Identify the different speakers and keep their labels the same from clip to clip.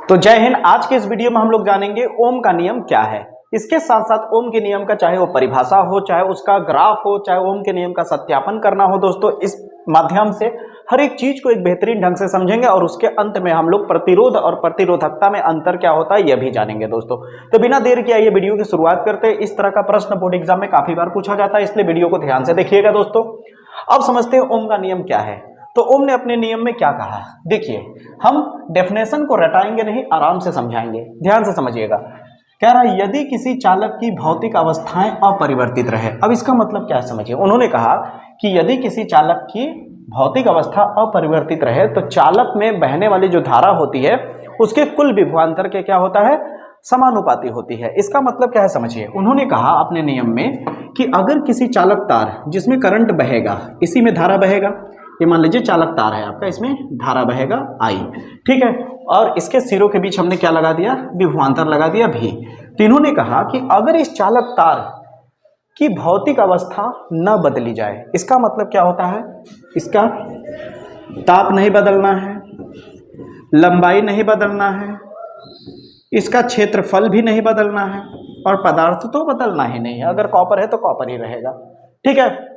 Speaker 1: तो जय हिंद। आज के इस वीडियो में हम लोग जानेंगे ओम का नियम क्या है। इसके साथ साथ ओम के नियम का चाहे वो परिभाषा हो, चाहे उसका ग्राफ हो, चाहे ओम के नियम का सत्यापन करना हो, दोस्तों इस माध्यम से हर एक चीज को एक बेहतरीन ढंग से समझेंगे और उसके अंत में हम लोग प्रतिरोध और प्रतिरोधकता में अंतर क्या होता है यह भी जानेंगे दोस्तों। तो बिना देर किए आइए वीडियो की शुरुआत करते हैं। इस तरह का प्रश्न बोर्ड एग्जाम में काफी बार पूछा जाता है, इसलिए वीडियो को ध्यान से देखिएगा दोस्तों। अब समझते हैं ओम का नियम क्या है। तो ओम ने अपने नियम में क्या कहा, देखिए हम डेफिनेशन को रटाएंगे नहीं, आराम से समझाएंगे, ध्यान से समझिएगा। कह रहा है यदि किसी चालक की भौतिक अवस्थाएं अपरिवर्तित रहे। अब इसका मतलब क्या है समझिए। उन्होंने कहा कि यदि किसी चालक की भौतिक अवस्था अपरिवर्तित रहे तो चालक में बहने वाली जो धारा होती है उसके कुल विभवांतर के क्या होता है, समानुपाती होती है। इसका मतलब क्या है समझिए। उन्होंने कहा अपने नियम में कि अगर किसी चालक तार जिसमें करंट बहेगा, इसी में धारा बहेगा, ये मान लीजिए चालक तार है आपका, इसमें धारा बहेगा आई, ठीक है, और इसके सिरों के बीच हमने क्या लगा दिया, विभवांतर लगा दिया भी। तो इन्होंने कहा कि अगर इस चालक तार की भौतिक अवस्था न बदली जाए, इसका मतलब क्या होता है, इसका ताप नहीं बदलना है, लंबाई नहीं बदलना है, इसका क्षेत्रफल भी नहीं बदलना है, और पदार्थ तो बदलना ही नहीं है। अगर कॉपर है तो कॉपर ही रहेगा, ठीक है।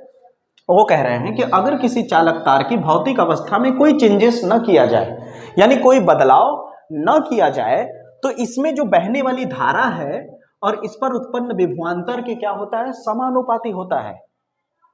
Speaker 1: वो कह रहे हैं कि अगर किसी चालक तार की भौतिक अवस्था में कोई चेंजेस न किया जाए, यानी कोई बदलाव न किया जाए, तो इसमें जो बहने वाली धारा है और इस पर उत्पन्न विभवांतर के क्या होता है, समानुपाती होता है,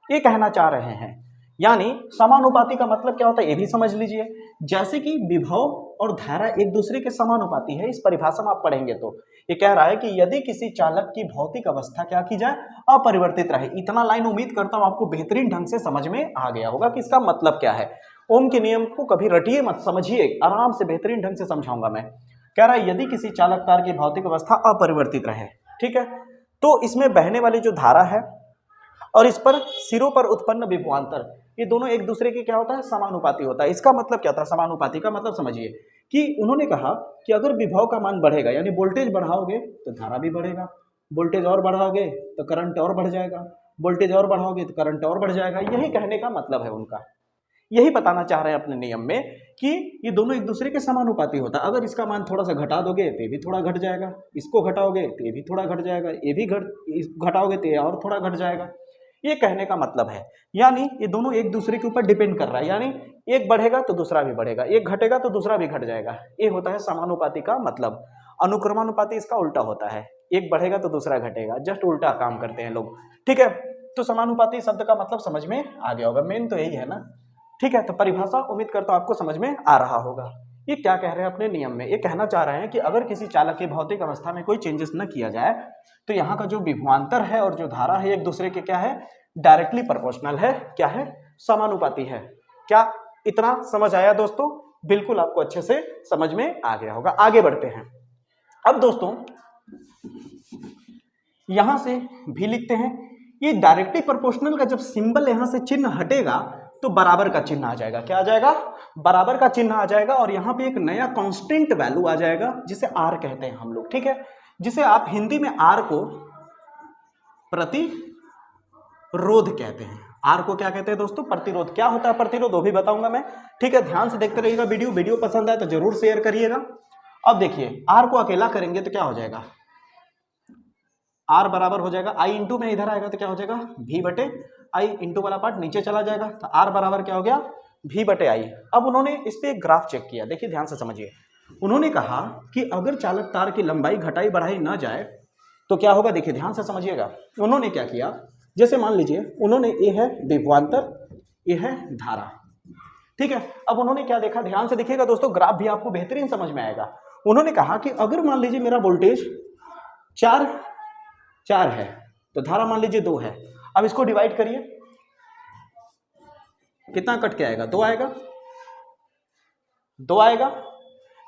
Speaker 1: ये कहना चाह रहे हैं। यानी समानुपाती का मतलब क्या होता है ये भी समझ लीजिए। जैसे कि विभव और धारा एक दूसरे के समानुपाती है, इस परिभाषा में आप पढ़ेंगे तो ये कह रहा है कि यदि किसी चालक की भौतिक अवस्था क्या की जाए, अपरिवर्तित रहे। इतना लाइन उम्मीद करता हूं आपको बेहतरीन ढंग से समझ में आ गया होगा कि इसका मतलब क्या है। ओम के नियम को कभी रटिए मत, समझिए, आराम से बेहतरीन ढंग से समझाऊंगा मैं। कह रहा है यदि किसी चालक तार की भौतिक अवस्था अपरिवर्तित रहे, ठीक है, तो इसमें बहने वाली जो धारा है और इस पर सिरों पर उत्पन्न विभवांतर, ये दोनों एक दूसरे के क्या होता है, समानुपाती होता है। इसका मतलब क्या होता है समानुपाती का मतलब समझिए कि उन्होंने कहा कि अगर विभव का मान बढ़ेगा, यानी वोल्टेज बढ़ाओगे तो धारा भी बढ़ेगा, वोल्टेज और बढ़ाओगे तो करंट और बढ़ जाएगा, वोल्टेज और बढ़ाओगे तो करंट और बढ़ जाएगा। यही कहने का मतलब है उनका, यही बताना चाह रहे हैं अपने नियम में कि ये दोनों एक दूसरे के समानुपाती होता है। अगर इसका मान थोड़ा सा घटा दोगे तो ये भी थोड़ा घट जाएगा, इसको घटाओगे तो ये भी थोड़ा घट जाएगा, ये भी घटाओगे तो ये और थोड़ा घट जाएगा। ये कहने का मतलब है, यानी ये दोनों एक दूसरे के ऊपर डिपेंड कर रहा है, यानी एक बढ़ेगा तो दूसरा भी बढ़ेगा, एक घटेगा तो दूसरा भी घट जाएगा। ये होता है समानुपाती का मतलब। अनुक्रमानुपाती इसका उल्टा होता है, एक बढ़ेगा तो दूसरा घटेगा, जस्ट उल्टा काम करते हैं लोग, ठीक है। तो समानुपाती शब्द का मतलब समझ में आ गया होगा, मेन तो यही है ना, ठीक है। तो परिभाषा उम्मीद करता हूं आपको समझ में आ रहा होगा। ये क्या कह रहे हैं अपने नियम में, ये कहना चाह रहे हैं कि अगर किसी चालक की भौतिक अवस्था में कोई चेंजेस न किया जाए तो यहाँ का जो विभवांतर है और जो धारा है एक दूसरे के क्या है, डायरेक्टली प्रोपोर्शनल है, क्या है, समानुपाती है। क्या इतना समझ आया दोस्तों? बिल्कुल आपको अच्छे से समझ में आ गया होगा। आगे बढ़ते हैं। अब दोस्तों यहां से भी लिखते हैं, ये डायरेक्टली प्रोपोर्शनल का जब सिंबल यहां से चिन्ह हटेगा तो बराबर का चिन्ह आ जाएगा। क्या आ जाएगा? बराबर का चिन्ह आ जाएगा, और यहां पे एक नया कांस्टेंट वैल्यू आ जाएगा जिसे आर कहते हैं हम लोग, ठीक है, जिसे आप हिंदी में आर को प्रतिरोध कहते हैं। आर को क्या कहते हैं दोस्तों? प्रतिरोध। क्या होता है प्रतिरोध वो भी बताऊंगा मैं, ठीक है। ध्यान से देखते रहिएगा वीडियो पसंद आए तो जरूर शेयर करिएगा। अब देखिए आर को अकेला करेंगे तो क्या हो जाएगा, आर बराबर हो जाएगा आई इंटू में इधर आएगा तो क्या हो जाएगा, भी बटे आई, इंटू वाला पार्ट नीचे चला जाएगा, तो आर बराबर क्या हो गया, भी बटे आई। अब उन्होंने इस पे एक ग्राफ चेक किया, देखिए ध्यान से समझिए। उन्होंने कहा कि अगर चालक तार की लंबाई घटाई बढ़ाई ना जाए तो क्या होगा, देखिए ध्यान से समझिएगा। उन्होंने क्या किया, जैसे मान लीजिए उन्होंने ये है विभवांतर, ये है धारा, ठीक है। अब उन्होंने क्या देखा, ध्यान से देखिएगा दोस्तों, ग्राफ भी आपको बेहतरीन समझ में आएगा। उन्होंने कहा कि अगर मान लीजिए मेरा वोल्टेज 4 है तो धारा मान लीजिए 2 है। अब इसको डिवाइड करिए, कितना कट के आएगा, 2 आएगा, 2 आएगा।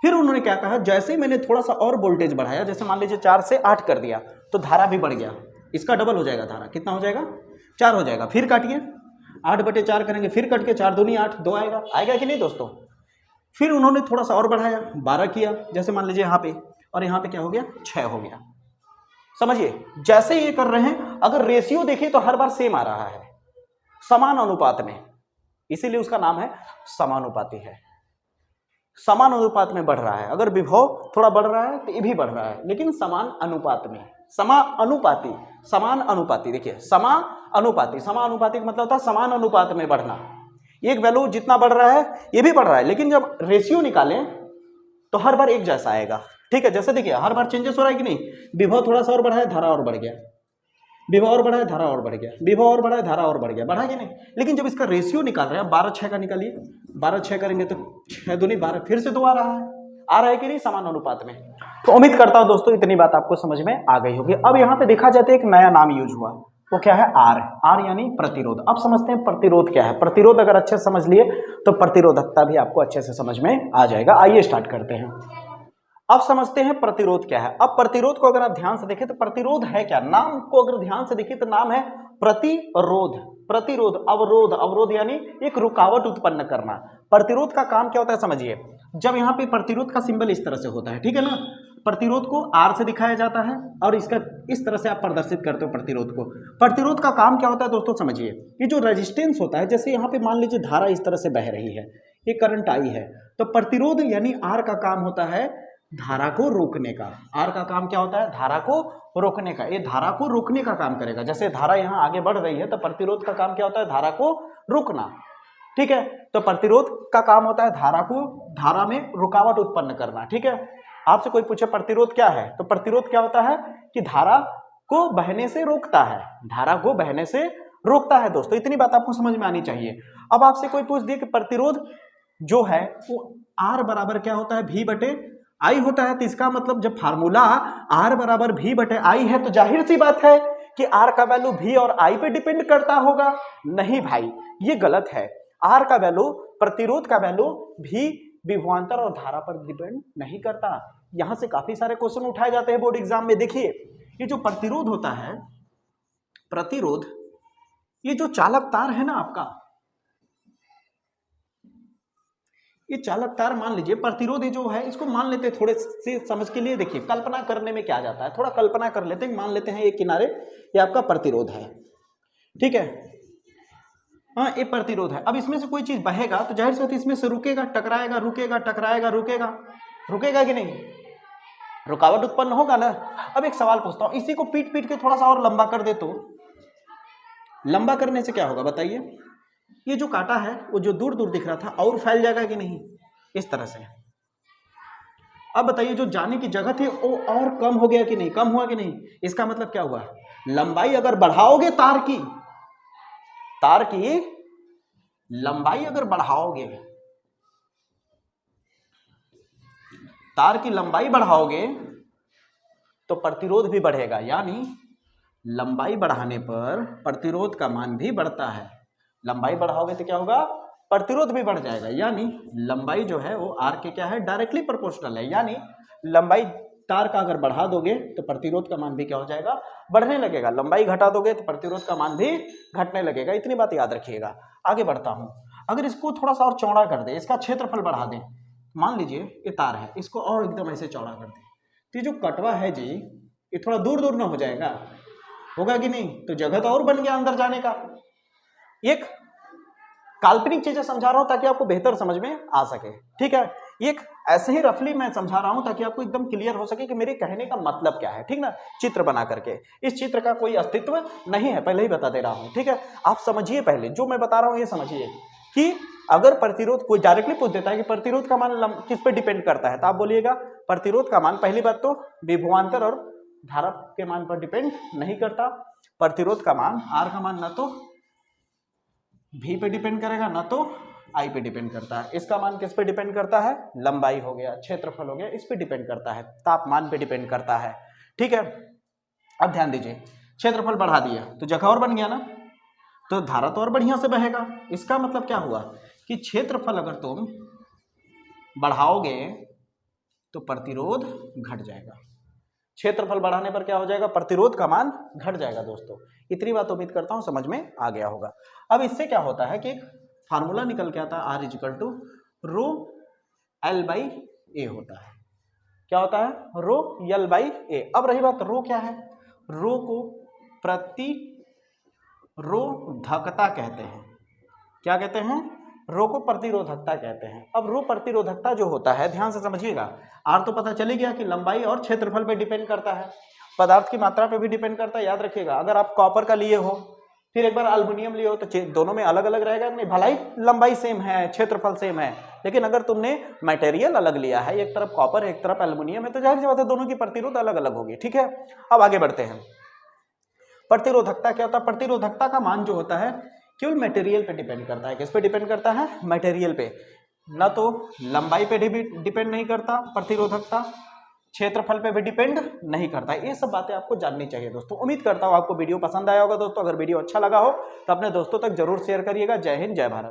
Speaker 1: फिर उन्होंने क्या कहा, जैसे ही मैंने थोड़ा सा और वोल्टेज बढ़ाया, जैसे मान लीजिए 4 से 8 कर दिया, तो धारा भी बढ़ गया, इसका डबल हो जाएगा, धारा कितना हो जाएगा, 4 हो जाएगा। फिर काटिए, 8 बटे 4 करेंगे, फिर कट के 4 दूनी 8, 2 आएगा, आएगा कि नहीं दोस्तों। फिर उन्होंने थोड़ा सा और बढ़ाया, 12 किया, जैसे मान लीजिए यहाँ पे, और यहाँ पे क्या हो गया, 6 हो गया। समझिए जैसे ये कर रहे हैं, अगर रेशियो देखिए तो हर बार सेम आ रहा है, समान अनुपात में, इसीलिए उसका नाम है समानुपाती है। समान अनुपात में बढ़ रहा है। अगर विभव थोड़ा बढ़ रहा है तो ये भी बढ़ रहा है, लेकिन समान अनुपात में। समानुपाती, समान अनुपाती, देखिए समानुपाती, समानुपाती का मतलब होता है समान अनुपात में बढ़ना। एक वैल्यू जितना बढ़ रहा है ये भी बढ़ रहा है, लेकिन जब रेशियो निकालें तो हर बार एक जैसा आएगा। ठीक है, जैसे देखिए हर बार चेंजेस हो रहा है कि नहीं, विभव थोड़ा सा और बढ़ा है, धारा और बढ़ गया, विभव और बढ़ा है, धारा और बढ़ गया, विभव और बढ़ा है, धारा और बढ़ गया, बढ़ा कि नहीं। लेकिन जब इसका रेशियो निकाल रहे हैं, 12:6 का निकालिए, 12:6 करेंगे तो 6 दूनी 12, फिर से 2 आ रहा है कि नहीं, समान अनुपात में। तो उम्मीद करता हूं दोस्तों इतनी बात आपको समझ में आ गई होगी। अब यहाँ पे देखा जाता है एक नया नाम यूज हुआ, वो क्या है, आर। आर यानी प्रतिरोध। अब समझते हैं प्रतिरोध क्या है। प्रतिरोध अगर अच्छे से समझ लिए तो प्रतिरोधकता भी आपको अच्छे से समझ में आ जाएगा। आइए स्टार्ट करते हैं। अब समझते हैं प्रतिरोध क्या है। अब प्रतिरोध को अगर आप ध्यान से देखें तो प्रतिरोध है क्या, नाम को अगर ध्यान से देखिए तो नाम है प्रतिरोध। प्रतिरोध, अवरोध, अवरोध यानी एक रुकावट उत्पन्न करना। प्रतिरोध का काम क्या होता है समझिए, जब यहाँ पे प्रतिरोध का सिंबल इस तरह से होता है, ठीक है ना, प्रतिरोध को आर से दिखाया जाता है और इसका इस तरह से आप प्रदर्शित करते हो प्रतिरोध को। प्रतिरोध का काम क्या होता है दोस्तों समझिए, ये जो रेजिस्टेंस होता है, जैसे यहाँ पे मान लीजिए धारा इस तरह से बह रही है, ये करंट आई है, तो प्रतिरोध यानी आर का काम होता है धारा को रोकने का। आर का काम क्या होता है, धारा को रोकने का। ये धारा को रोकने का काम करेगा। जैसे धारा यहाँ आगे बढ़ रही है तो प्रतिरोध का काम क्या होता है, धारा को रोकना। ठीक है, तो प्रतिरोध का काम होता है धारा में रुकावट उत्पन्न करना। ठीक है, आपसे कोई पूछे प्रतिरोध क्या है, तो प्रतिरोध क्या होता है कि धारा को बहने से रोकता है, धारा को बहने से रोकता है। दोस्तों इतनी बात आपको समझ में आनी चाहिए। अब आपसे कोई पूछ दिए कि प्रतिरोध जो है वो आर बराबर क्या होता है, भी बटे आई होता है, तो इसका मतलब जब फार्मूला आर बराबर भी बटे आई है तो जाहिर सी बात है कि आर का वैल्यू भी और आई पे डिपेंड करता होगा। नहीं भाई, ये गलत है। आर का वैल्यू, प्रतिरोध का वैल्यू भी विभवांतर और धारा पर डिपेंड नहीं करता। यहां से काफी सारे क्वेश्चन उठाए जाते हैं बोर्ड एग्जाम में। देखिए ये जो प्रतिरोध होता है, प्रतिरोध, ये जो चालक तार है ना आपका, ये चालक तार मान लीजिए, प्रतिरोध जो है इसको मान लेते हैं थोड़े से समझ के लिए। देखिए कल्पना करने में क्या जाता है, थोड़ा कल्पना कर लेते हैं। मान लेते हैं एक किनारे ये आपका प्रतिरोध है, ठीक है, हाँ ये प्रतिरोध है। अब इसमें से कोई चीज बहेगा तो जाहिर सी बात है इसमें से रुकेगा, टकराएगा, रुकेगा, टकराएगा, रुकेगा, रुकेगा कि नहीं, रुकावट उत्पन्न होगा ना। अब एक सवाल पूछता हूं, इसी को पीट पीट के थोड़ा सा और लंबा कर दे तो लंबा करने से क्या होगा बताइए, ये जो कांटा है वो जो दूर दूर दिख रहा था और फैल जाएगा कि नहीं, इस तरह से। अब बताइए जो जाने की जगह थी वो और कम हो गया कि नहीं, कम हुआ कि नहीं। इसका मतलब क्या हुआ, लंबाई अगर बढ़ाओगे तार की लंबाई अगर बढ़ाओगे, तार की लंबाई बढ़ाओगे तो प्रतिरोध भी बढ़ेगा। यानी लंबाई बढ़ाने पर प्रतिरोध का मान भी बढ़ता है। लंबाई बढ़ाओगे तो क्या होगा, प्रतिरोध भी बढ़ जाएगा। यानी लंबाई जो है वो आर के क्या है, डायरेक्टली प्रोपोर्शनल है। यानी लंबाई तार का अगर बढ़ा दोगे तो प्रतिरोध का मान भी क्या हो जाएगा, बढ़ने लगेगा। लंबाई घटा दोगे तो प्रतिरोध का मान भी घटने लगेगा। इतनी बात याद रखिएगा। आगे बढ़ता हूं, अगर इसको थोड़ा सा और चौड़ा कर दे, इसका क्षेत्रफल बढ़ा दें, मान लीजिए ये तार है, इसको और एकदम ऐसे चौड़ा कर दे, तो ये जो कटवा है जी ये थोड़ा दूर दूर ना हो जाएगा, होगा कि नहीं, तो जगह तो और बन गया अंदर जाने का। एक काल्पनिक चीजें समझा रहा हूं ताकि आपको बेहतर समझ में आ सके। ठीक है, एक ऐसे ही रफली मैं समझा रहा हूं ताकि आपको एकदम क्लियर हो सके कि मेरे कहने का मतलब क्या है। ठीक ना, चित्र बना करके। इस चित्र का कोई अस्तित्व नहीं है, पहले ही बता दे रहा हूं। ठीक है, आप समझिए, पहले जो मैं बता रहा हूं ये समझिए कि अगर प्रतिरोध कोई डायरेक्टली पूछ देता है कि प्रतिरोध का मान किस पे डिपेंड करता है, तो आप बोलिएगा प्रतिरोध का मान, पहली बात तो विभवांतर और धारा के मान पर डिपेंड नहीं करता। प्रतिरोध का मान, आर का मान ना तो भी पे डिपेंड करेगा ना तो आई पे डिपेंड करता है। इसका मान किस पे डिपेंड करता है, लंबाई हो गया, क्षेत्रफल हो गया, इस पे डिपेंड करता है, तापमान पे डिपेंड करता है। ठीक है, अब ध्यान दीजिए, क्षेत्रफल बढ़ा दिया तो जगह और बन गया ना, तो धारा तो और बढ़िया से बहेगा। इसका मतलब क्या हुआ कि क्षेत्रफल अगर तुम बढ़ाओगे तो प्रतिरोध घट जाएगा। क्षेत्रफल बढ़ाने पर क्या हो जाएगा, प्रतिरोध का मान घट जाएगा। दोस्तों इतनी बात उम्मीद करता हूं समझ में आ गया होगा। अब इससे क्या होता है कि एक फार्मूला निकल के आता है, R is equal to rho L by A होता है। क्या होता है, रो एल बाई ए। अब रही बात रो क्या है, रो को प्रतिरोधकता कहते हैं। क्या कहते हैं, रो को प्रतिरोधकता कहते हैं। अब रो प्रतिरोधकता जो होता है, ध्यान से समझिएगा, आर तो पता चली गया कि लंबाई और क्षेत्रफल पे डिपेंड करता है, पदार्थ की मात्रा पे भी डिपेंड करता है, याद रखिएगा। अगर आप कॉपर का लिए हो फिर एक बार एल्युमिनियम लिए हो तो दोनों में अलग अलग रहेगा, नहीं भलाई लंबाई सेम है, क्षेत्रफल सेम है, लेकिन अगर तुमने मटेरियल अलग लिया है, एक तरफ कॉपर एक तरफ एल्युमिनियम है, तो जाहिर सी बात है दोनों की प्रतिरोध अलग अलग होगी। ठीक है, अब आगे बढ़ते हैं। प्रतिरोधकता क्या होता है? प्रतिरोधकता का मान जो होता है केवल मटेरियल पे डिपेंड करता है। किस पे डिपेंड करता है? मटेरियल पे, ना तो लंबाई पे डिपेंड नहीं करता प्रतिरोधकता, क्षेत्रफल पे भी डिपेंड नहीं करता। ये सब बातें आपको जाननी चाहिए दोस्तों। उम्मीद करता हूं आपको वीडियो पसंद आया होगा दोस्तों। अगर वीडियो अच्छा लगा हो तो अपने दोस्तों तक जरूर शेयर करिएगा। जय हिंद, जय भारत।